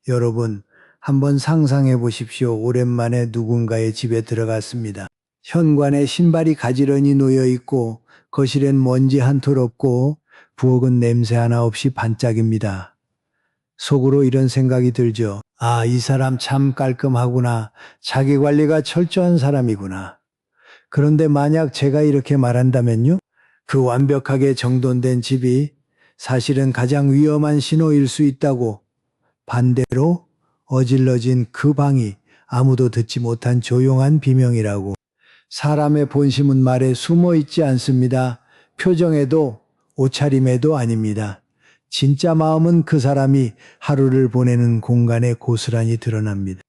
여러분, 한번 상상해 보십시오. 오랜만에 누군가의 집에 들어갔습니다. 현관에 신발이 가지런히 놓여 있고 거실엔 먼지 한 톨 없고 부엌은 냄새 하나 없이 반짝입니다. 속으로 이런 생각이 들죠. 아, 이 사람 참 깔끔하구나. 자기 관리가 철저한 사람이구나. 그런데 만약 제가 이렇게 말한다면요? 그 완벽하게 정돈된 집이 사실은 가장 위험한 신호일 수 있다고. 반대로 어질러진 그 방이 아무도 듣지 못한 조용한 비명이라고. 사람의 본심은 말에 숨어 있지 않습니다. 표정에도 옷차림에도 아닙니다. 진짜 마음은 그 사람이 하루를 보내는 공간에 고스란히 드러납니다.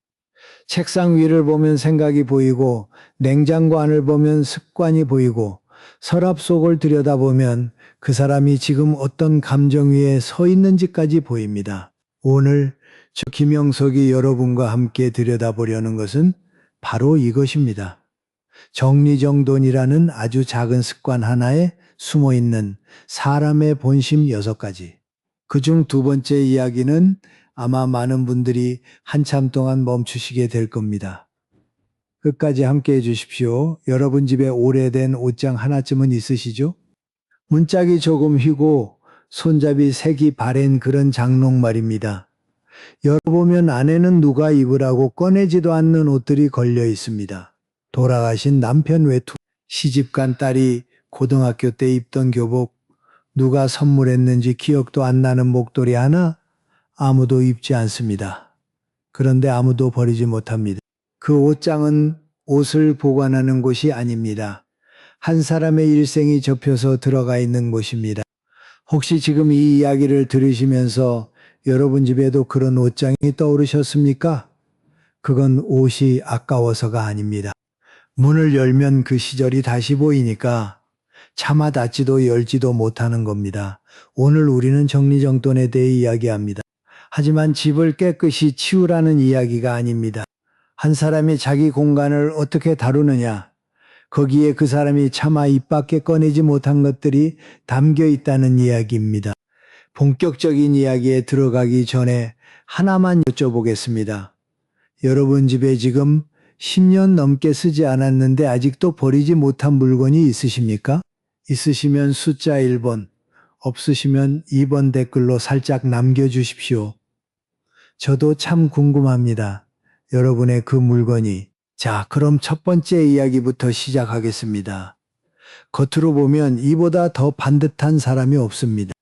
책상 위를 보면 생각이 보이고 냉장고 안을 보면 습관이 보이고 서랍 속을 들여다보면 그 사람이 지금 어떤 감정 위에 서 있는지까지 보입니다. 오늘 저 김영석이 여러분과 함께 들여다보려는 것은 바로 이것입니다. 정리정돈이라는 아주 작은 습관 하나에 숨어있는 사람의 본심 6가지. 그중 두 번째 이야기는 아마 많은 분들이 한참 동안 멈추시게 될 겁니다. 끝까지 함께 해주십시오. 여러분 집에 오래된 옷장 하나쯤은 있으시죠? 문짝이 조금 휘고 손잡이 색이 바랜 그런 장롱 말입니다. 열어보면 안에는 누가 입으라고 꺼내지도 않는 옷들이 걸려 있습니다. 돌아가신 남편 외투, 시집간 딸이 고등학교 때 입던 교복, 누가 선물했는지 기억도 안 나는 목도리 하나 아무도 입지 않습니다. 그런데 아무도 버리지 못합니다. 그 옷장은 옷을 보관하는 곳이 아닙니다. 한 사람의 일생이 접혀서 들어가 있는 곳입니다. 혹시 지금 이 이야기를 들으시면서 여러분 집에도 그런 옷장이 떠오르셨습니까? 그건 옷이 아까워서가 아닙니다. 문을 열면 그 시절이 다시 보이니까 차마 닫지도 열지도 못하는 겁니다. 오늘 우리는 정리정돈에 대해 이야기합니다. 하지만 집을 깨끗이 치우라는 이야기가 아닙니다. 한 사람이 자기 공간을 어떻게 다루느냐, 거기에 그 사람이 차마 입 밖에 꺼내지 못한 것들이 담겨 있다는 이야기입니다. 본격적인 이야기에 들어가기 전에 하나만 여쭤보겠습니다. 여러분 집에 지금 10년 넘게 쓰지 않았는데 아직도 버리지 못한 물건이 있으십니까? 있으시면 숫자 1번, 없으시면 2번 댓글로 살짝 남겨주십시오. 저도 참 궁금합니다. 여러분의 그 물건이. 자, 그럼 첫 번째 이야기부터 시작하겠습니다. 겉으로 보면 이보다 더 반듯한 사람이 없습니다.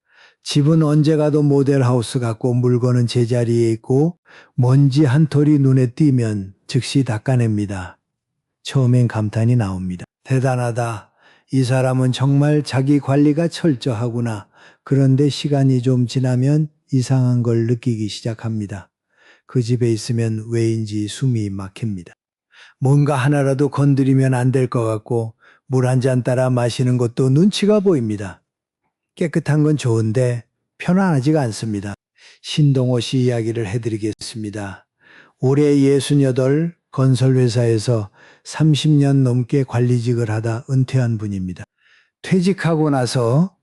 집은 언제 가도 모델하우스 같고 물건은 제자리에 있고 먼지 한 톨이 눈에 띄면 즉시 닦아냅니다. 처음엔 감탄이 나옵니다. 대단하다. 이 사람은 정말 자기 관리가 철저하구나. 그런데 시간이 좀 지나면 이상한 걸 느끼기 시작합니다. 그 집에 있으면 왜인지 숨이 막힙니다. 뭔가 하나라도 건드리면 안 될 것 같고 물 한 잔 따라 마시는 것도 눈치가 보입니다. 깨끗한 건 좋은데 편안하지가 않습니다. 신동호 씨 이야기를 해드리겠습니다. 올해 68 건설회사에서 30년 넘게 관리직을 하다 은퇴한 분입니다. 퇴직하고 나서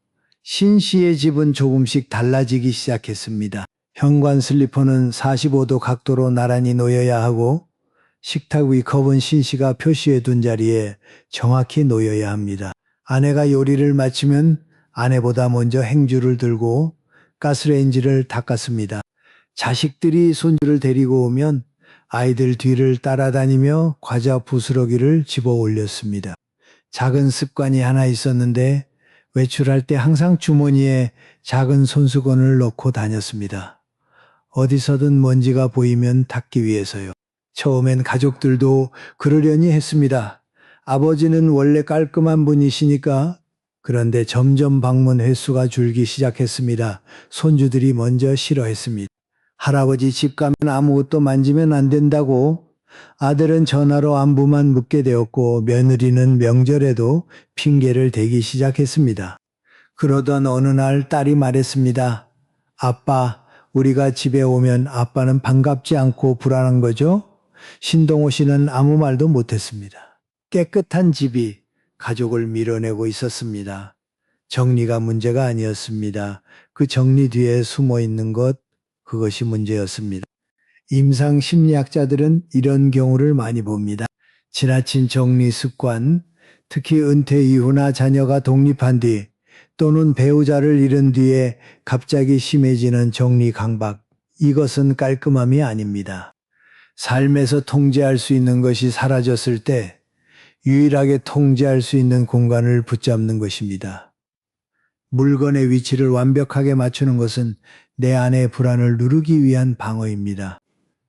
신 씨의 집은 조금씩 달라지기 시작했습니다. 현관 슬리퍼는 45도 각도로 나란히 놓여야 하고 식탁 위 컵은 신 씨가 표시해 둔 자리에 정확히 놓여야 합니다. 아내가 요리를 마치면 아내보다 먼저 행주를 들고 가스레인지를 닦았습니다. 자식들이 손주를 데리고 오면 아이들 뒤를 따라다니며 과자 부스러기를 집어 올렸습니다. 작은 습관이 하나 있었는데 외출할 때 항상 주머니에 작은 손수건을 넣고 다녔습니다. 어디서든 먼지가 보이면 닦기 위해서요. 처음엔 가족들도 그러려니 했습니다. 아버지는 원래 깔끔한 분이시니까. 그런데 점점 방문 횟수가 줄기 시작했습니다. 손주들이 먼저 싫어했습니다. 할아버지 집 가면 아무것도 만지면 안 된다고. 아들은 전화로 안부만 묻게 되었고 며느리는 명절에도 핑계를 대기 시작했습니다. 그러던 어느 날 딸이 말했습니다. 아빠, 우리가 집에 오면 아빠는 반갑지 않고 불안한 거죠? 신동호 씨는 아무 말도 못했습니다. 깨끗한 집이 가족을 밀어내고 있었습니다. 정리가 문제가 아니었습니다. 그 정리 뒤에 숨어 있는 것, 그것이 문제였습니다. 임상 심리학자들은 이런 경우를 많이 봅니다. 지나친 정리 습관, 특히 은퇴 이후나 자녀가 독립한 뒤 또는 배우자를 잃은 뒤에 갑자기 심해지는 정리 강박. 이것은 깔끔함이 아닙니다. 삶에서 통제할 수 있는 것이 사라졌을 때 유일하게 통제할 수 있는 공간을 붙잡는 것입니다. 물건의 위치를 완벽하게 맞추는 것은 내 안의 불안을 누르기 위한 방어입니다.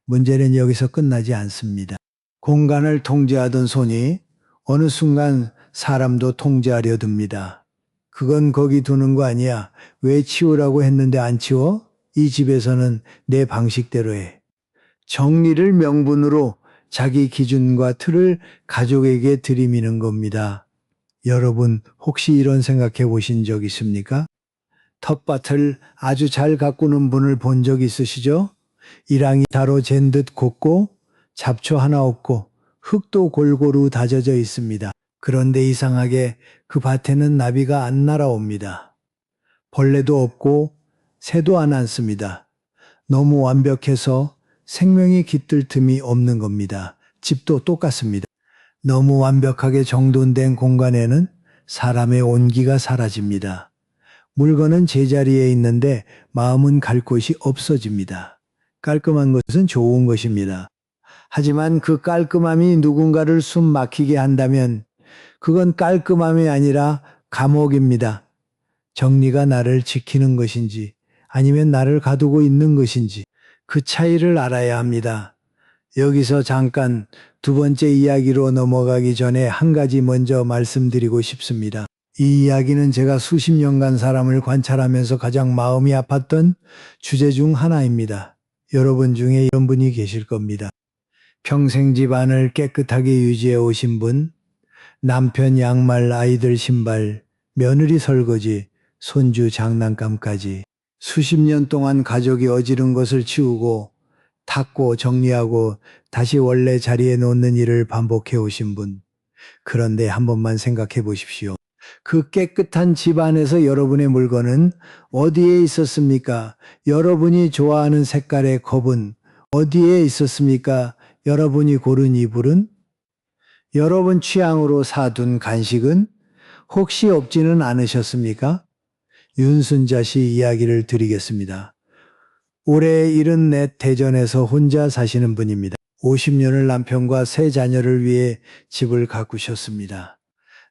문제는 여기서 끝나지 않습니다. 공간을 통제하던 손이 어느 순간 사람도 통제하려 듭니다. 그건 거기 두는 거 아니야. 왜 치우라고 했는데 안 치워? 이 집에서는 내 방식대로 해. 정리를 명분으로 자기 기준과 틀을 가족에게 들이미는 겁니다. 여러분 혹시 이런 생각해 보신 적 있습니까? 텃밭을 아주 잘 가꾸는 분을 본 적 있으시죠? 일항이 다로 잰 듯 곱고 잡초 하나 없고 흙도 골고루 다져져 있습니다. 그런데 이상하게 그 밭에는 나비가 안 날아옵니다. 벌레도 없고 새도 안 앉습니다. 너무 완벽해서 생명이 깃들 틈이 없는 겁니다. 집도 똑같습니다. 너무 완벽하게 정돈된 공간에는 사람의 온기가 사라집니다. 물건은 제자리에 있는데 마음은 갈 곳이 없어집니다. 깔끔한 것은 좋은 것입니다. 하지만 그 깔끔함이 누군가를 숨 막히게 한다면 그건 깔끔함이 아니라 감옥입니다. 정리가 나를 지키는 것인지 아니면 나를 가두고 있는 것인지 그 차이를 알아야 합니다. 여기서 잠깐 두 번째 이야기로 넘어가기 전에 한 가지 먼저 말씀드리고 싶습니다. 이 이야기는 제가 수십 년간 사람을 관찰하면서 가장 마음이 아팠던 주제 중 하나입니다. 여러분 중에 이런 분이 계실 겁니다. 평생 집안을 깨끗하게 유지해 오신 분, 남편 양말, 아이들 신발, 며느리 설거지, 손주 장난감까지 수십 년 동안 가족이 어지른 것을 치우고 닦고 정리하고 다시 원래 자리에 놓는 일을 반복해 오신 분. 그런데 한 번만 생각해 보십시오. 그 깨끗한 집안에서 여러분의 물건은 어디에 있었습니까? 여러분이 좋아하는 색깔의 컵은 어디에 있었습니까? 여러분이 고른 이불은? 여러분 취향으로 사둔 간식은 혹시 없지는 않으셨습니까? 윤순자 씨 이야기를 드리겠습니다. 올해 74 대전에서 혼자 사시는 분입니다. 50년을 남편과 세 자녀를 위해 집을 가꾸셨습니다.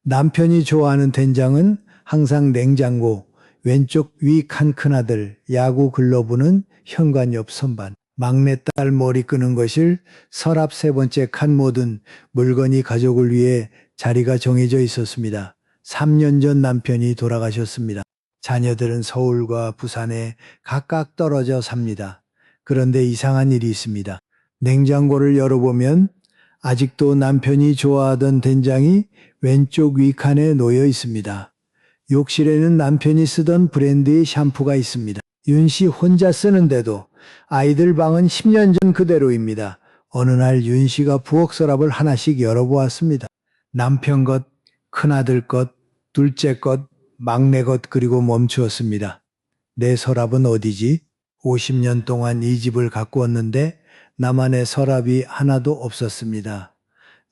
남편이 좋아하는 된장은 항상 냉장고, 왼쪽 위 칸 큰아들, 야구 글러브는 현관 옆 선반, 막내딸 머리 끄는 거실, 서랍 세 번째 칸 모든 물건이 가족을 위해 자리가 정해져 있었습니다. 3년 전 남편이 돌아가셨습니다. 자녀들은 서울과 부산에 각각 떨어져 삽니다. 그런데 이상한 일이 있습니다. 냉장고를 열어보면 아직도 남편이 좋아하던 된장이 왼쪽 위칸에 놓여 있습니다. 욕실에는 남편이 쓰던 브랜드의 샴푸가 있습니다. 윤 씨 혼자 쓰는데도 아이들 방은 10년 전 그대로입니다. 어느 날 윤 씨가 부엌 서랍을 하나씩 열어보았습니다. 남편 것, 큰아들 것, 둘째 것, 막내 것 그리고 멈추었습니다. 내 서랍은 어디지? 50년 동안 이 집을 가꾸었는데 나만의 서랍이 하나도 없었습니다.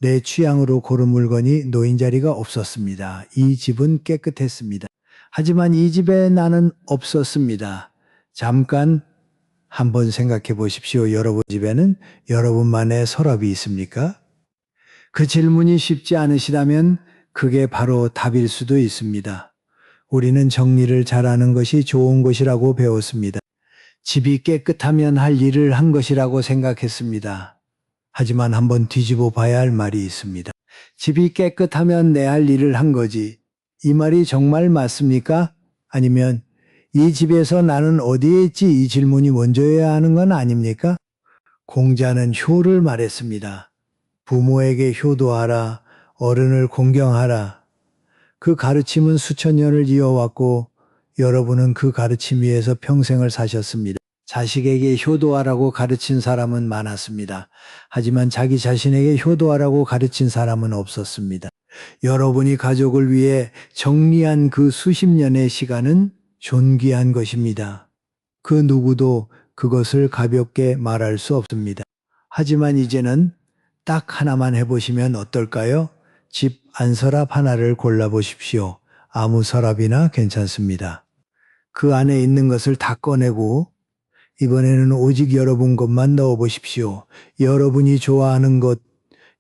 내 취향으로 고른 물건이 놓인 자리가 없었습니다. 이 집은 깨끗했습니다. 하지만 이 집에 나는 없었습니다. 잠깐 한번 생각해 보십시오. 여러분 집에는 여러분만의 서랍이 있습니까? 그 질문이 쉽지 않으시다면 그게 바로 답일 수도 있습니다. 우리는 정리를 잘하는 것이 좋은 것이라고 배웠습니다. 집이 깨끗하면 할 일을 한 것이라고 생각했습니다. 하지만 한번 뒤집어 봐야 할 말이 있습니다. 집이 깨끗하면 내 할 일을 한 거지. 이 말이 정말 맞습니까? 아니면 이 집에서 나는 어디에 있지? 이 질문이 먼저여야 하는 건 아닙니까? 공자는 효를 말했습니다. 부모에게 효도하라, 어른을 공경하라. 그 가르침은 수천 년을 이어왔고 여러분은 그 가르침 위에서 평생을 사셨습니다. 자식에게 효도하라고 가르친 사람은 많았습니다. 하지만 자기 자신에게 효도하라고 가르친 사람은 없었습니다. 여러분이 가족을 위해 정리한 그 수십 년의 시간은 존귀한 것입니다. 그 누구도 그것을 가볍게 말할 수 없습니다. 하지만 이제는 딱 하나만 해보시면 어떨까요? 집 안 서랍 하나를 골라보십시오. 아무 서랍이나 괜찮습니다. 그 안에 있는 것을 다 꺼내고 이번에는 오직 여러분 것만 넣어보십시오. 여러분이 좋아하는 것,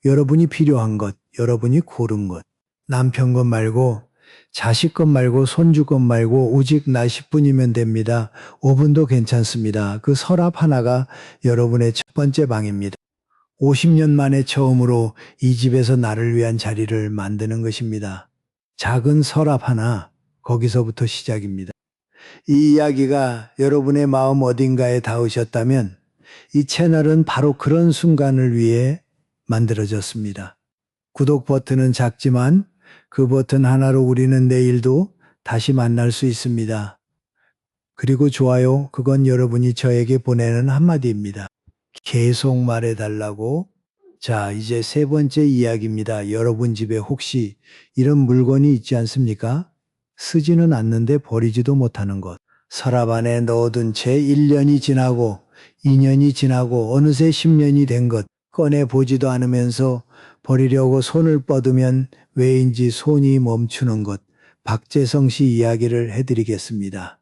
여러분이 필요한 것, 여러분이 고른 것. 남편 것 말고, 자식 것 말고, 손주 것 말고, 오직 나 10분이면 됩니다. 5분도 괜찮습니다. 그 서랍 하나가 여러분의 첫 번째 방입니다. 50년 만에 처음으로 이 집에서 나를 위한 자리를 만드는 것입니다. 작은 서랍 하나, 거기서부터 시작입니다. 이 이야기가 여러분의 마음 어딘가에 닿으셨다면 이 채널은 바로 그런 순간을 위해 만들어졌습니다. 구독 버튼은 작지만 그 버튼 하나로 우리는 내일도 다시 만날 수 있습니다. 그리고 좋아요, 그건 여러분이 저에게 보내는 한마디입니다. 계속 말해달라고. 자, 이제 세 번째 이야기입니다. 여러분 집에 혹시 이런 물건이 있지 않습니까? 쓰지는 않는데 버리지도 못하는 것. 서랍 안에 넣어둔 채 1년이 지나고 2년이 지나고 어느새 10년이 된 것. 꺼내 보지도 않으면서 버리려고 손을 뻗으면 왜인지 손이 멈추는 것. 박재성 씨 이야기를 해드리겠습니다.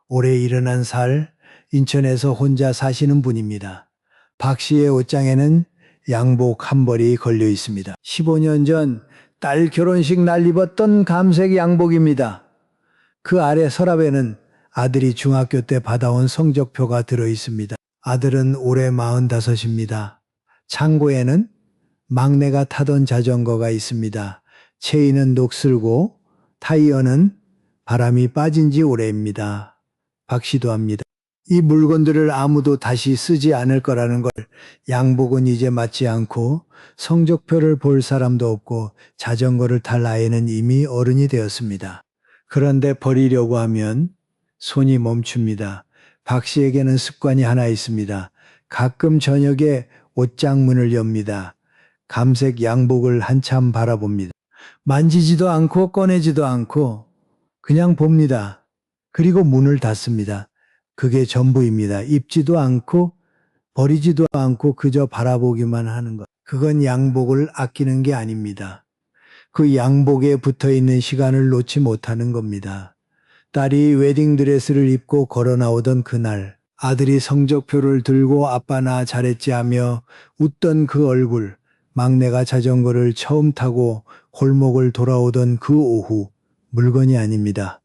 올해 71살 인천에서 혼자 사시는 분입니다. 박 씨의 옷장에는 양복 한 벌이 걸려 있습니다. 15년 전 딸 결혼식 날 입었던 감색 양복입니다. 그 아래 서랍에는 아들이 중학교 때 받아온 성적표가 들어 있습니다. 아들은 올해 45입니다. 창고에는 막내가 타던 자전거가 있습니다. 체인은 녹슬고 타이어는 바람이 빠진 지 오래입니다. 박 씨도 합니다. 이 물건들을 아무도 다시 쓰지 않을 거라는 걸. 양복은 이제 맞지 않고 성적표를 볼 사람도 없고 자전거를 탈 아이는 이미 어른이 되었습니다. 그런데 버리려고 하면 손이 멈춥니다. 박 씨에게는 습관이 하나 있습니다. 가끔 저녁에 옷장 문을 엽니다. 감색 양복을 한참 바라봅니다. 만지지도 않고 꺼내지도 않고 그냥 봅니다. 그리고 문을 닫습니다. 그게 전부입니다. 입지도 않고 버리지도 않고 그저 바라보기만 하는 것. 그건 양복을 아끼는 게 아닙니다. 그 양복에 붙어 있는 시간을 놓지 못하는 겁니다. 딸이 웨딩드레스를 입고 걸어 나오던 그날, 아들이 성적표를 들고 아빠 나 잘했지 하며 웃던 그 얼굴, 막내가 자전거를 처음 타고 골목을 돌아오던 그 오후, 물건이 아닙니다.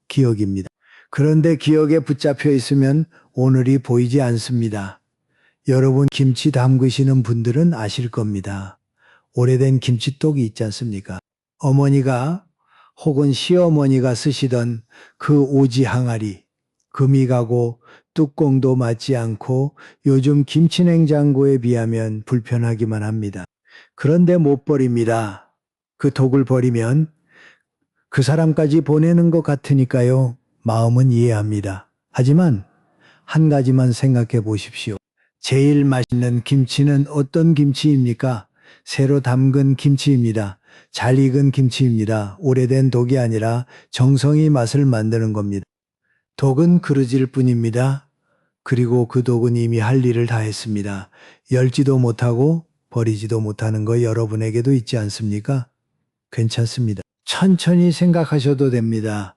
기억입니다. 그런데 기억에 붙잡혀 있으면 오늘이 보이지 않습니다. 여러분 김치 담그시는 분들은 아실 겁니다. 오래된 김치독이 있지 않습니까? 어머니가 혹은 시어머니가 쓰시던 그 오지 항아리, 금이 가고 뚜껑도 맞지 않고 요즘 김치냉장고에 비하면 불편하기만 합니다. 그런데 못 버립니다. 그 독을 버리면 그 사람까지 보내는 것 같으니까요. 마음은 이해합니다. 하지만 한 가지만 생각해 보십시오. 제일 맛있는 김치는 어떤 김치입니까? 새로 담근 김치입니다. 잘 익은 김치입니다. 오래된 독이 아니라 정성이 맛을 만드는 겁니다. 독은 그르질 뿐입니다. 그리고 그 독은 이미 할 일을 다 했습니다. 열지도 못하고 버리지도 못하는 거 여러분에게도 있지 않습니까? 괜찮습니다. 천천히 생각하셔도 됩니다.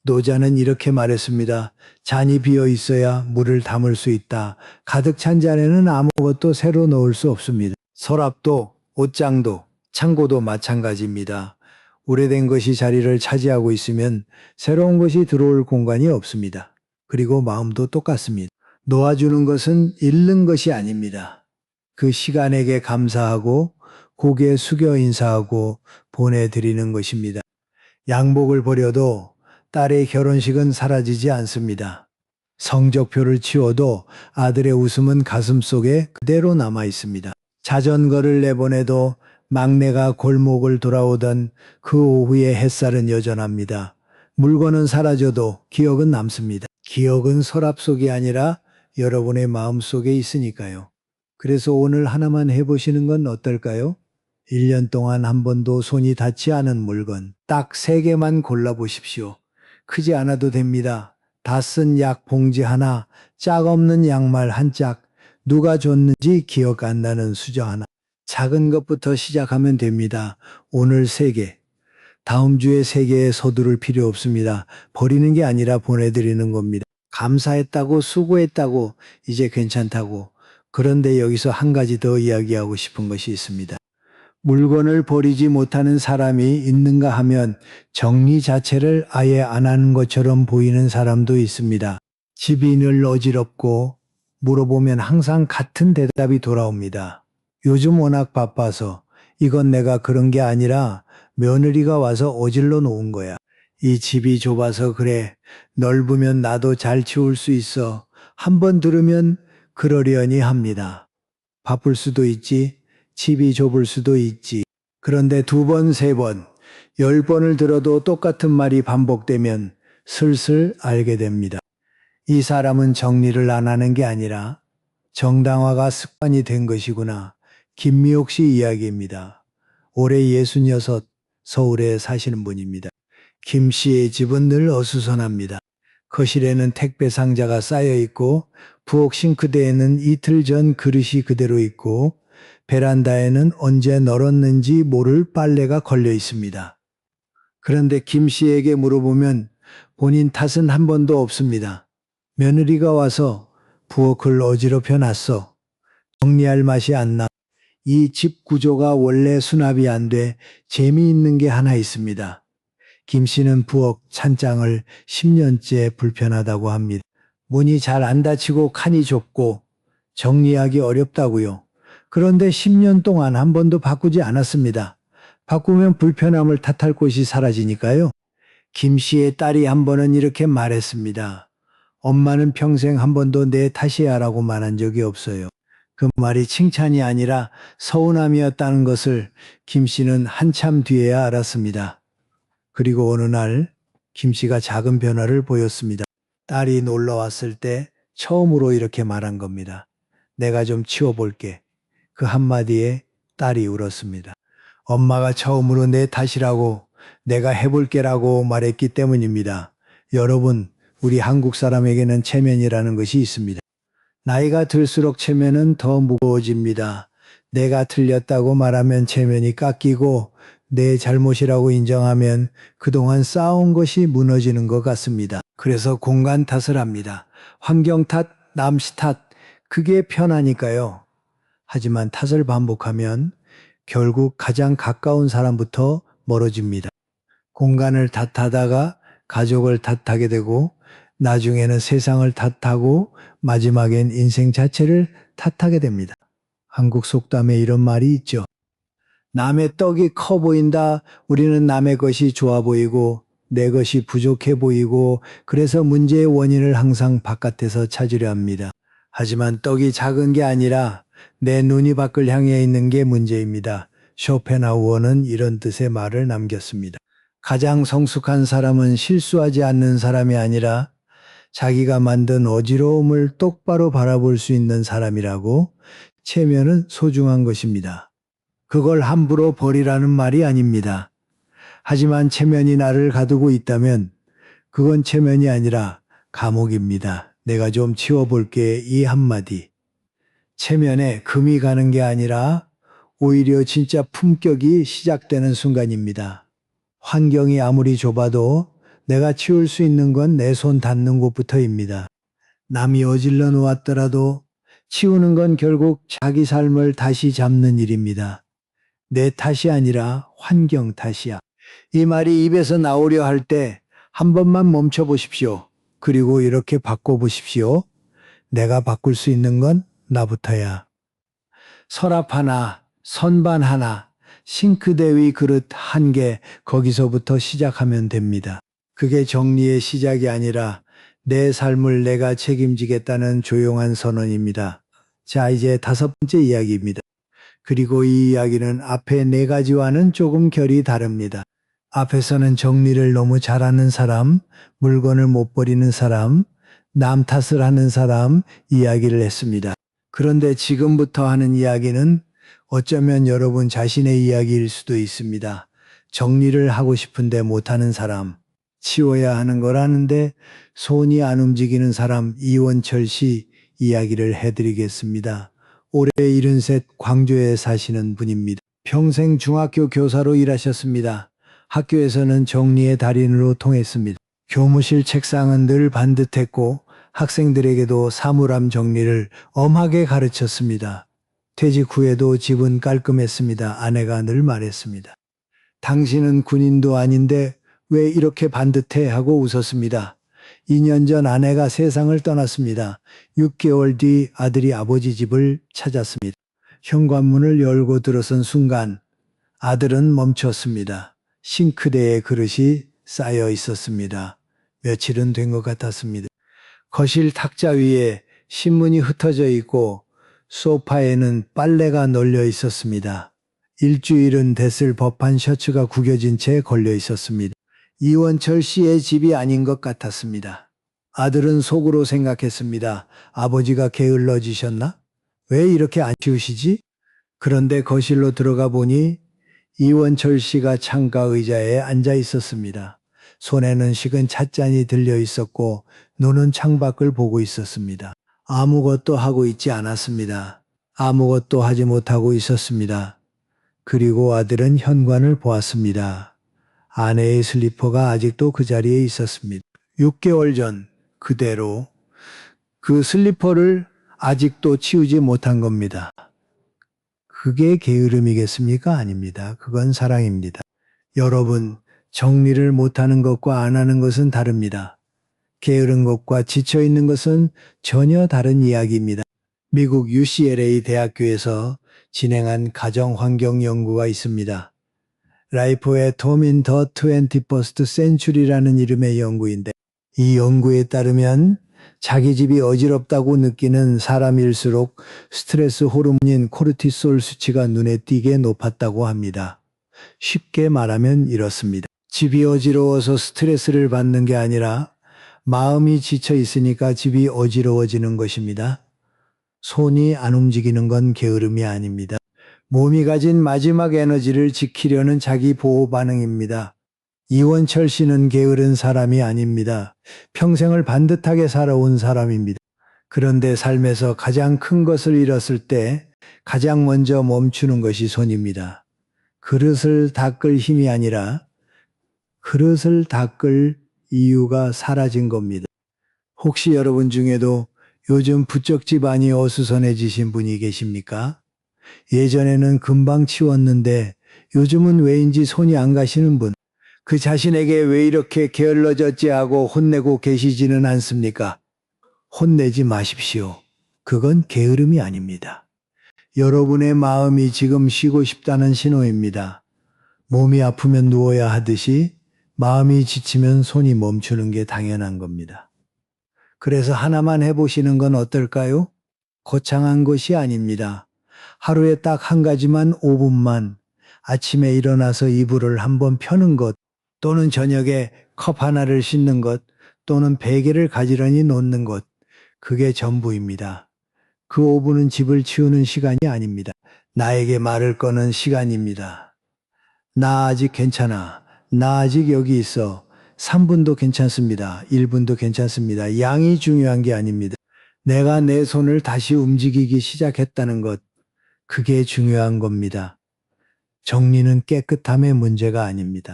노자는 이렇게 말했습니다. 잔이 비어 있어야 물을 담을 수 있다. 가득 찬 잔에는 아무것도 새로 넣을 수 없습니다. 서랍도 옷장도 창고도 마찬가지입니다. 오래된 것이 자리를 차지하고 있으면 새로운 것이 들어올 공간이 없습니다. 그리고 마음도 똑같습니다. 놓아주는 것은 잃는 것이 아닙니다. 그 시간에게 감사하고 고개 숙여 인사하고 보내드리는 것입니다. 양복을 버려도 딸의 결혼식은 사라지지 않습니다. 성적표를 치워도 아들의 웃음은 가슴속에 그대로 남아 있습니다. 자전거를 내보내도 막내가 골목을 돌아오던 그 오후의 햇살은 여전합니다. 물건은 사라져도 기억은 남습니다. 기억은 서랍 속이 아니라 여러분의 마음 속에 있으니까요. 그래서 오늘 하나만 해보시는 건 어떨까요? 1년 동안 한 번도 손이 닿지 않은 물건 딱 3개만 골라보십시오. 크지 않아도 됩니다. 다 쓴 약 봉지 하나, 짝 없는 양말 한 짝, 누가 줬는지 기억 안 나는 수저 하나. 작은 것부터 시작하면 됩니다. 오늘 3개, 다음 주에 3개에 서두를 필요 없습니다. 버리는 게 아니라 보내드리는 겁니다. 감사했다고, 수고했다고, 이제 괜찮다고. 그런데 여기서 한 가지 더 이야기하고 싶은 것이 있습니다. 물건을 버리지 못하는 사람이 있는가 하면 정리 자체를 아예 안 하는 것처럼 보이는 사람도 있습니다. 집이 늘 어지럽고 물어보면 항상 같은 대답이 돌아옵니다. 요즘 워낙 바빠서 이건 내가 그런 게 아니라 며느리가 와서 어질러 놓은 거야. 이 집이 좁아서 그래. 넓으면 나도 잘 치울 수 있어. 한번 들으면 그러려니 합니다. 바쁠 수도 있지. 집이 좁을 수도 있지. 그런데 2번, 3번, 10번을 들어도 똑같은 말이 반복되면 슬슬 알게 됩니다. 이 사람은 정리를 안 하는 게 아니라 정당화가 습관이 된 것이구나. 김미옥 씨 이야기입니다. 올해 66, 서울에 사시는 분입니다. 김 씨의 집은 늘 어수선합니다. 거실에는 택배 상자가 쌓여 있고 부엌 싱크대에는 이틀 전 그릇이 그대로 있고 베란다에는 언제 널었는지 모를 빨래가 걸려 있습니다. 그런데 김 씨에게 물어보면 본인 탓은 한 번도 없습니다. 며느리가 와서 부엌을 어지럽혀 놨어. 정리할 맛이 안 나. 이 집 구조가 원래 수납이 안 돼 재미있는 게 하나 있습니다. 김 씨는 부엌 찬장을 10년째 불편하다고 합니다. 문이 잘 안 닫히고 칸이 좁고 정리하기 어렵다고요. 그런데 10년 동안 한 번도 바꾸지 않았습니다. 바꾸면 불편함을 탓할 곳이 사라지니까요. 김 씨의 딸이 한 번은 이렇게 말했습니다. 엄마는 평생 한 번도 내 탓이야 라고 말한 적이 없어요. 그 말이 칭찬이 아니라 서운함이었다는 것을 김 씨는 한참 뒤에야 알았습니다. 그리고 어느 날 김 씨가 작은 변화를 보였습니다. 딸이 놀러 왔을 때 처음으로 이렇게 말한 겁니다. 내가 좀 치워볼게. 그 한마디에 딸이 울었습니다. 엄마가 처음으로 내 탓이라고 내가 해볼게라고 말했기 때문입니다. 여러분, 우리 한국 사람에게는 체면이라는 것이 있습니다. 나이가 들수록 체면은 더 무거워집니다. 내가 틀렸다고 말하면 체면이 깎이고 내 잘못이라고 인정하면 그동안 쌓아온 것이 무너지는 것 같습니다. 그래서 공간 탓을 합니다. 환경 탓, 남씨 탓, 그게 편하니까요. 하지만 탓을 반복하면 결국 가장 가까운 사람부터 멀어집니다. 공간을 탓하다가 가족을 탓하게 되고 나중에는 세상을 탓하고 마지막엔 인생 자체를 탓하게 됩니다. 한국 속담에 이런 말이 있죠. 남의 떡이 커 보인다. 우리는 남의 것이 좋아 보이고 내 것이 부족해 보이고 그래서 문제의 원인을 항상 바깥에서 찾으려 합니다. 하지만 떡이 작은 게 아니라 내 눈이 밖을 향해 있는 게 문제입니다. 쇼펜하우어는 이런 뜻의 말을 남겼습니다. 가장 성숙한 사람은 실수하지 않는 사람이 아니라 자기가 만든 어지러움을 똑바로 바라볼 수 있는 사람이라고. 체면은 소중한 것입니다. 그걸 함부로 버리라는 말이 아닙니다. 하지만 체면이 나를 가두고 있다면 그건 체면이 아니라 감옥입니다. 내가 좀 치워볼게 이 한마디. 체면에 금이 가는 게 아니라 오히려 진짜 품격이 시작되는 순간입니다. 환경이 아무리 좁아도 내가 치울 수 있는 건 내 손 닿는 곳부터입니다. 남이 어질러 놓았더라도 치우는 건 결국 자기 삶을 다시 잡는 일입니다. 내 탓이 아니라 환경 탓이야. 이 말이 입에서 나오려 할 때 한 번만 멈춰 보십시오. 그리고 이렇게 바꿔보십시오. 내가 바꿀 수 있는 건 나부터야. 서랍 하나, 선반 하나, 싱크대 위 그릇 한 개, 거기서부터 시작하면 됩니다. 그게 정리의 시작이 아니라 내 삶을 내가 책임지겠다는 조용한 선언입니다. 자, 이제 5번째 이야기입니다. 그리고 이 이야기는 앞에 4가지와는 조금 결이 다릅니다. 앞에서는 정리를 너무 잘하는 사람, 물건을 못 버리는 사람, 남 탓을 하는 사람 이야기를 했습니다. 그런데 지금부터 하는 이야기는 어쩌면 여러분 자신의 이야기일 수도 있습니다. 정리를 하고 싶은데 못하는 사람. 치워야 하는 거라는데 손이 안 움직이는 사람 이원철 씨 이야기를 해드리겠습니다. 올해 73 광주에 사시는 분입니다. 평생 중학교 교사로 일하셨습니다. 학교에서는 정리의 달인으로 통했습니다. 교무실 책상은 늘 반듯했고 학생들에게도 사물함 정리를 엄하게 가르쳤습니다. 퇴직 후에도 집은 깔끔했습니다. 아내가 늘 말했습니다. 당신은 군인도 아닌데 왜 이렇게 반듯해 하고 웃었습니다. 2년 전 아내가 세상을 떠났습니다. 6개월 뒤 아들이 아버지 집을 찾았습니다. 현관문을 열고 들어선 순간 아들은 멈췄습니다. 싱크대에 그릇이 쌓여 있었습니다. 며칠은 된 것 같았습니다. 거실 탁자 위에 신문이 흩어져 있고 소파에는 빨래가 널려 있었습니다. 일주일은 됐을 법한 셔츠가 구겨진 채 걸려 있었습니다. 이원철 씨의 집이 아닌 것 같았습니다. 아들은 속으로 생각했습니다. 아버지가 게을러지셨나? 왜 이렇게 안 치우시지? 그런데 거실로 들어가 보니 이원철 씨가 창가 의자에 앉아 있었습니다. 손에는 식은 찻잔이 들려 있었고 눈은 창밖을 보고 있었습니다. 아무것도 하고 있지 않았습니다. 아무것도 하지 못하고 있었습니다. 그리고 아들은 현관을 보았습니다. 아내의 슬리퍼가 아직도 그 자리에 있었습니다. 6개월 전 그대로 그 슬리퍼를 아직도 치우지 못한 겁니다. 그게 게으름이겠습니까? 아닙니다. 그건 사랑입니다. 여러분, 정리를 못하는 것과 안 하는 것은 다릅니다. 게으른 것과 지쳐있는 것은 전혀 다른 이야기입니다. 미국 UCLA 대학교에서 진행한 가정환경 연구가 있습니다. 라이프의 톰 인 더 21st Century라는 이름의 연구인데 이 연구에 따르면 자기 집이 어지럽다고 느끼는 사람일수록 스트레스 호르몬인 코르티솔 수치가 눈에 띄게 높았다고 합니다. 쉽게 말하면 이렇습니다. 집이 어지러워서 스트레스를 받는 게 아니라 마음이 지쳐 있으니까 집이 어지러워지는 것입니다. 손이 안 움직이는 건 게으름이 아닙니다. 몸이 가진 마지막 에너지를 지키려는 자기 보호 반응입니다. 이원철 씨는 게으른 사람이 아닙니다. 평생을 반듯하게 살아온 사람입니다. 그런데 삶에서 가장 큰 것을 잃었을 때 가장 먼저 멈추는 것이 손입니다. 그릇을 닦을 힘이 아니라 그릇을 닦을 이유가 사라진 겁니다. 혹시 여러분 중에도 요즘 부쩍 집안이 어수선해지신 분이 계십니까? 예전에는 금방 치웠는데 요즘은 왜인지 손이 안 가시는 분, 그 자신에게 왜 이렇게 게을러졌지 하고 혼내고 계시지는 않습니까? 혼내지 마십시오. 그건 게으름이 아닙니다. 여러분의 마음이 지금 쉬고 싶다는 신호입니다. 몸이 아프면 누워야 하듯이 마음이 지치면 손이 멈추는 게 당연한 겁니다. 그래서 하나만 해보시는 건 어떨까요? 거창한 것이 아닙니다. 하루에 딱 한 가지만 5분만 아침에 일어나서 이불을 한번 펴는 것, 또는 저녁에 컵 하나를 씻는 것, 또는 베개를 가지런히 놓는 것, 그게 전부입니다. 그 5분은 집을 치우는 시간이 아닙니다. 나에게 말을 거는 시간입니다. 나 아직 괜찮아. 나 아직 여기 있어. 3분도 괜찮습니다. 1분도 괜찮습니다. 양이 중요한 게 아닙니다. 내가 내 손을 다시 움직이기 시작했다는 것, 그게 중요한 겁니다. 정리는 깨끗함의 문제가 아닙니다.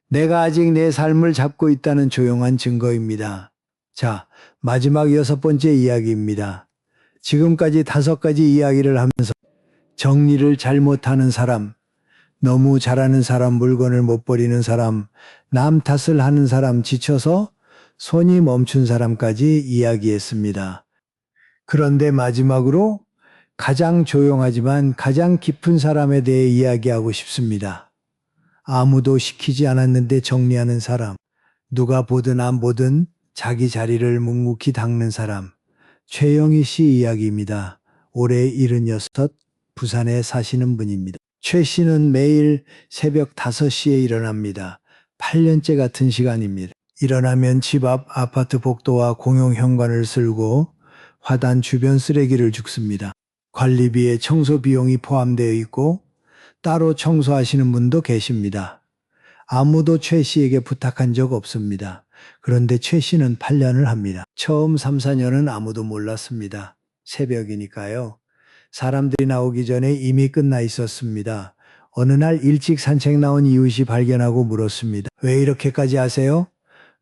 내가 아직 내 삶을 잡고 있다는 조용한 증거입니다. 자, 마지막 6번째 이야기입니다. 지금까지 5가지 이야기를 하면서 정리를 잘못하는 사람, 너무 잘하는 사람, 물건을 못 버리는 사람, 남 탓을 하는 사람, 지쳐서 손이 멈춘 사람까지 이야기했습니다. 그런데 마지막으로 가장 조용하지만 가장 깊은 사람에 대해 이야기하고 싶습니다. 아무도 시키지 않았는데 정리하는 사람, 누가 보든 안 보든 자기 자리를 묵묵히 닦는 사람, 최영희 씨 이야기입니다. 올해 76, 부산에 사시는 분입니다. 최 씨는 매일 새벽 5시에 일어납니다. 8년째 같은 시간입니다. 일어나면 집 앞 아파트 복도와 공용 현관을 쓸고 화단 주변 쓰레기를 줍습니다. 관리비에 청소 비용이 포함되어 있고 따로 청소하시는 분도 계십니다. 아무도 최 씨에게 부탁한 적 없습니다. 그런데 최 씨는 8년을 합니다. 처음 3, 4년은 아무도 몰랐습니다. 새벽이니까요. 사람들이 나오기 전에 이미 끝나 있었습니다. 어느 날 일찍 산책 나온 이웃이 발견하고 물었습니다. 왜 이렇게까지 하세요?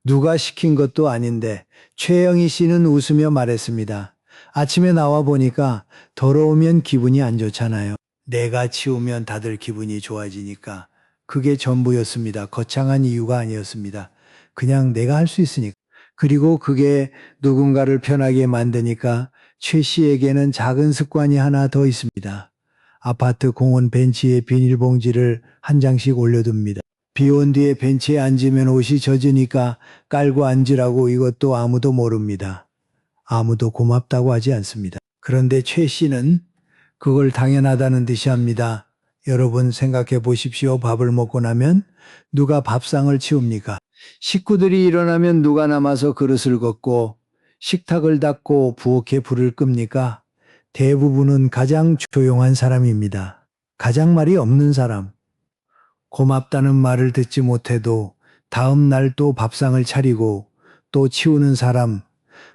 누가 시킨 것도 아닌데. 최영희 씨는 웃으며 말했습니다. 아침에 나와 보니까 더러우면 기분이 안 좋잖아요. 내가 치우면 다들 기분이 좋아지니까. 그게 전부였습니다. 거창한 이유가 아니었습니다. 그냥 내가 할 수 있으니까. 그리고 그게 누군가를 편하게 만드니까 최 씨에게는 작은 습관이 하나 더 있습니다. 아파트 공원 벤치에 비닐봉지를 한 장씩 올려둡니다. 비 온 뒤에 벤치에 앉으면 옷이 젖으니까 깔고 앉으라고. 이것도 아무도 모릅니다. 아무도 고맙다고 하지 않습니다. 그런데 최 씨는 그걸 당연하다는 듯이 합니다. 여러분 생각해 보십시오. 밥을 먹고 나면 누가 밥상을 치웁니까? 식구들이 일어나면 누가 남아서 그릇을 걷고 식탁을 닦고 부엌에 불을 끕니까? 대부분은 가장 조용한 사람입니다. 가장 말이 없는 사람. 고맙다는 말을 듣지 못해도 다음 날 또 밥상을 차리고 또 치우는 사람.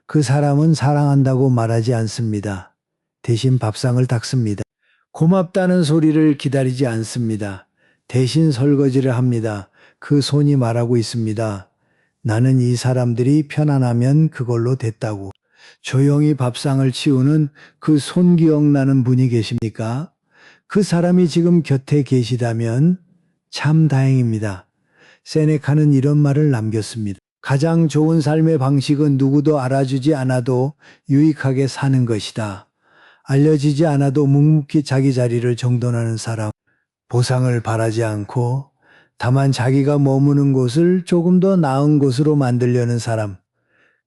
그 사람은 사랑한다고 말하지 않습니다. 대신 밥상을 닦습니다. 고맙다는 소리를 기다리지 않습니다. 대신 설거지를 합니다. 그 손이 말하고 있습니다. 나는 이 사람들이 편안하면 그걸로 됐다고. 조용히 밥상을 치우는 그 손 기억나는 분이 계십니까? 그 사람이 지금 곁에 계시다면 참 다행입니다. 세네카는 이런 말을 남겼습니다. 가장 좋은 삶의 방식은 누구도 알아주지 않아도 유익하게 사는 것이다. 알려지지 않아도 묵묵히 자기 자리를 정돈하는 사람. 보상을 바라지 않고 다만 자기가 머무는 곳을 조금 더 나은 곳으로 만들려는 사람.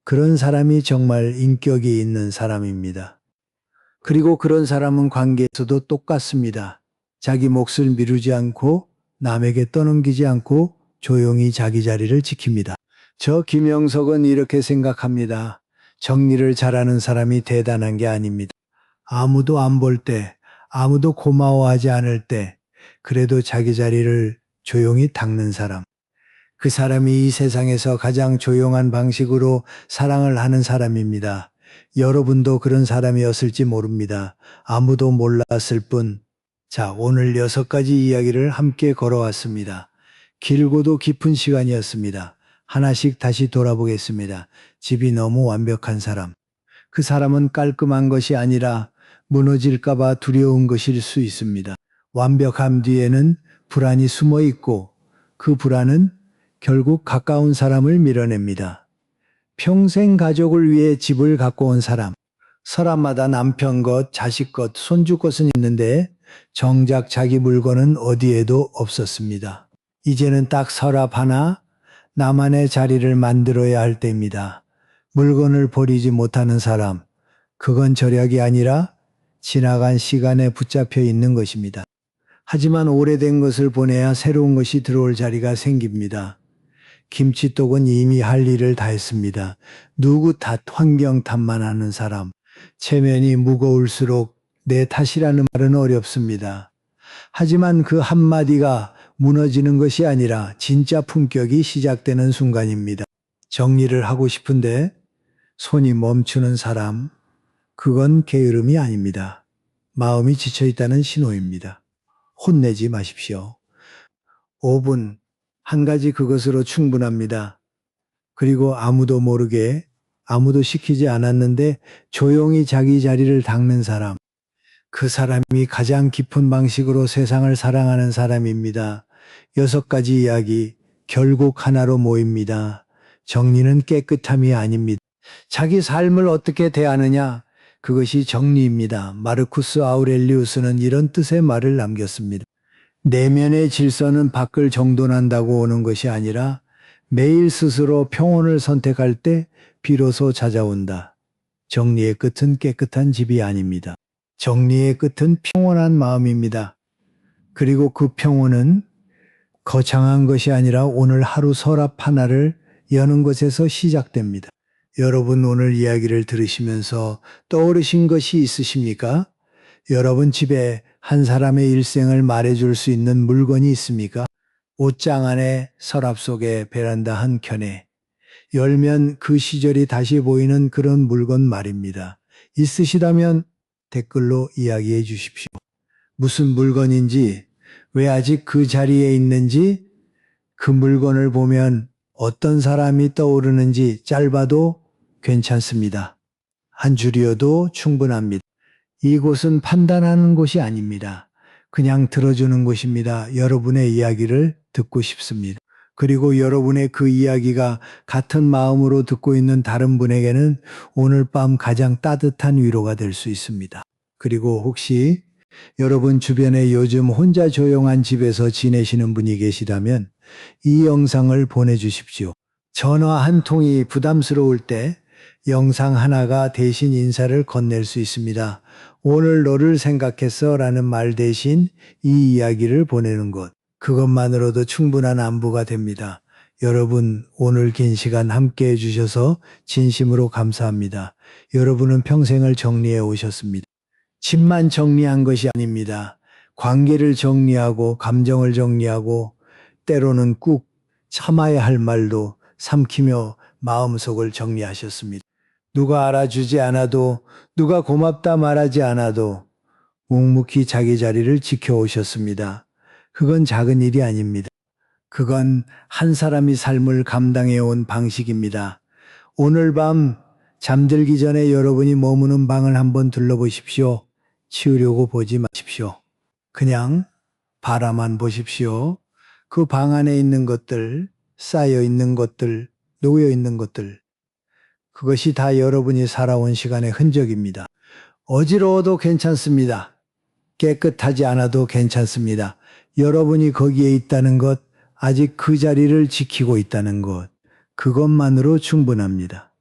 그런 사람이 정말 인격이 있는 사람입니다. 그리고 그런 사람은 관계에서도 똑같습니다. 자기 몫을 미루지 않고 남에게 떠넘기지 않고 조용히 자기 자리를 지킵니다. 저 김영석은 이렇게 생각합니다. 정리를 잘하는 사람이 대단한 게 아닙니다. 아무도 안 볼 때, 아무도 고마워하지 않을 때, 그래도 자기 자리를 조용히 닦는 사람. 그 사람이 이 세상에서 가장 조용한 방식으로 사랑을 하는 사람입니다. 여러분도 그런 사람이었을지 모릅니다. 아무도 몰랐을 뿐. 자, 오늘 6가지 이야기를 함께 걸어왔습니다. 길고도 깊은 시간이었습니다. 하나씩 다시 돌아보겠습니다. 집이 너무 완벽한 사람. 그 사람은 깔끔한 것이 아니라 무너질까봐 두려운 것일 수 있습니다. 완벽함 뒤에는 불안이 숨어 있고 그 불안은 결국 가까운 사람을 밀어냅니다. 평생 가족을 위해 집을 갖고 온 사람. 사람마다 남편 것, 자식 것, 손주 것은 있는데 정작 자기 물건은 어디에도 없었습니다. 이제는 딱 서랍 하나, 나만의 자리를 만들어야 할 때입니다. 물건을 버리지 못하는 사람. 그건 절약이 아니라 지나간 시간에 붙잡혀 있는 것입니다. 하지만 오래된 것을 보내야 새로운 것이 들어올 자리가 생깁니다. 김치독은 이미 할 일을 다 했습니다. 누구 탓, 환경 탓만 하는 사람. 체면이 무거울수록 내 탓이라는 말은 어렵습니다. 하지만 그 한마디가 무너지는 것이 아니라 진짜 품격이 시작되는 순간입니다. 정리를 하고 싶은데 손이 멈추는 사람. 그건 게으름이 아닙니다. 마음이 지쳐있다는 신호입니다. 혼내지 마십시오. 5분, 한 가지 그것으로 충분합니다. 그리고 아무도 모르게, 아무도 시키지 않았는데 조용히 자기 자리를 닦는 사람. 그 사람이 가장 깊은 방식으로 세상을 사랑하는 사람입니다. 6가지 이야기, 결국 하나로 모입니다. 정리는 깨끗함이 아닙니다. 자기 삶을 어떻게 대하느냐, 그것이 정리입니다. 마르쿠스 아우렐리우스는 이런 뜻의 말을 남겼습니다. 내면의 질서는 밖을 정돈한다고 오는 것이 아니라 매일 스스로 평온을 선택할 때 비로소 찾아온다. 정리의 끝은 깨끗한 집이 아닙니다. 정리의 끝은 평온한 마음입니다. 그리고 그 평온은 거창한 것이 아니라 오늘 하루 서랍 하나를 여는 것에서 시작됩니다. 여러분 오늘 이야기를 들으시면서 떠오르신 것이 있으십니까? 여러분 집에 한 사람의 일생을 말해줄 수 있는 물건이 있습니까? 옷장 안에 서랍 속에 베란다 한켠에 열면 그 시절이 다시 보이는 그런 물건 말입니다. 있으시다면 댓글로 이야기해 주십시오. 무슨 물건인지, 왜 아직 그 자리에 있는지, 그 물건을 보면 어떤 사람이 떠오르는지 짧아도 괜찮습니다. 한 줄이어도 충분합니다. 이곳은 판단하는 곳이 아닙니다. 그냥 들어주는 곳입니다. 여러분의 이야기를 듣고 싶습니다. 그리고 여러분의 그 이야기가 같은 마음으로 듣고 있는 다른 분에게는 오늘 밤 가장 따뜻한 위로가 될 수 있습니다. 그리고 혹시 여러분 주변에 요즘 혼자 조용한 집에서 지내시는 분이 계시다면 이 영상을 보내주십시오. 전화 한 통이 부담스러울 때 영상 하나가 대신 인사를 건넬 수 있습니다. 오늘 너를 생각했어 라는 말 대신 이 이야기를 보내는 것. 그것만으로도 충분한 안부가 됩니다. 여러분, 오늘 긴 시간 함께 해주셔서 진심으로 감사합니다. 여러분은 평생을 정리해 오셨습니다. 집만 정리한 것이 아닙니다. 관계를 정리하고 감정을 정리하고 때로는 꾹 참아야 할 말도 삼키며 마음속을 정리하셨습니다. 누가 알아주지 않아도 누가 고맙다 말하지 않아도 묵묵히 자기 자리를 지켜오셨습니다. 그건 작은 일이 아닙니다. 그건 한 사람이 삶을 감당해 온 방식입니다. 오늘 밤 잠들기 전에 여러분이 머무는 방을 한번 둘러보십시오. 치우려고 보지 마십시오. 그냥 바라만 보십시오. 그 방 안에 있는 것들, 쌓여 있는 것들, 놓여 있는 것들. 그것이 다 여러분이 살아온 시간의 흔적입니다. 어지러워도 괜찮습니다. 깨끗하지 않아도 괜찮습니다. 여러분이 거기에 있다는 것, 아직 그 자리를 지키고 있다는 것, 그것만으로 충분합니다.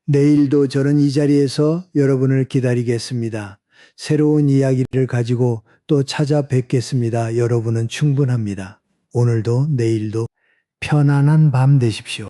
내일도 저는 이 자리에서 여러분을 기다리겠습니다. 새로운 이야기를 가지고 또 찾아뵙겠습니다. 여러분은 충분합니다. 오늘도 내일도 편안한 밤 되십시오.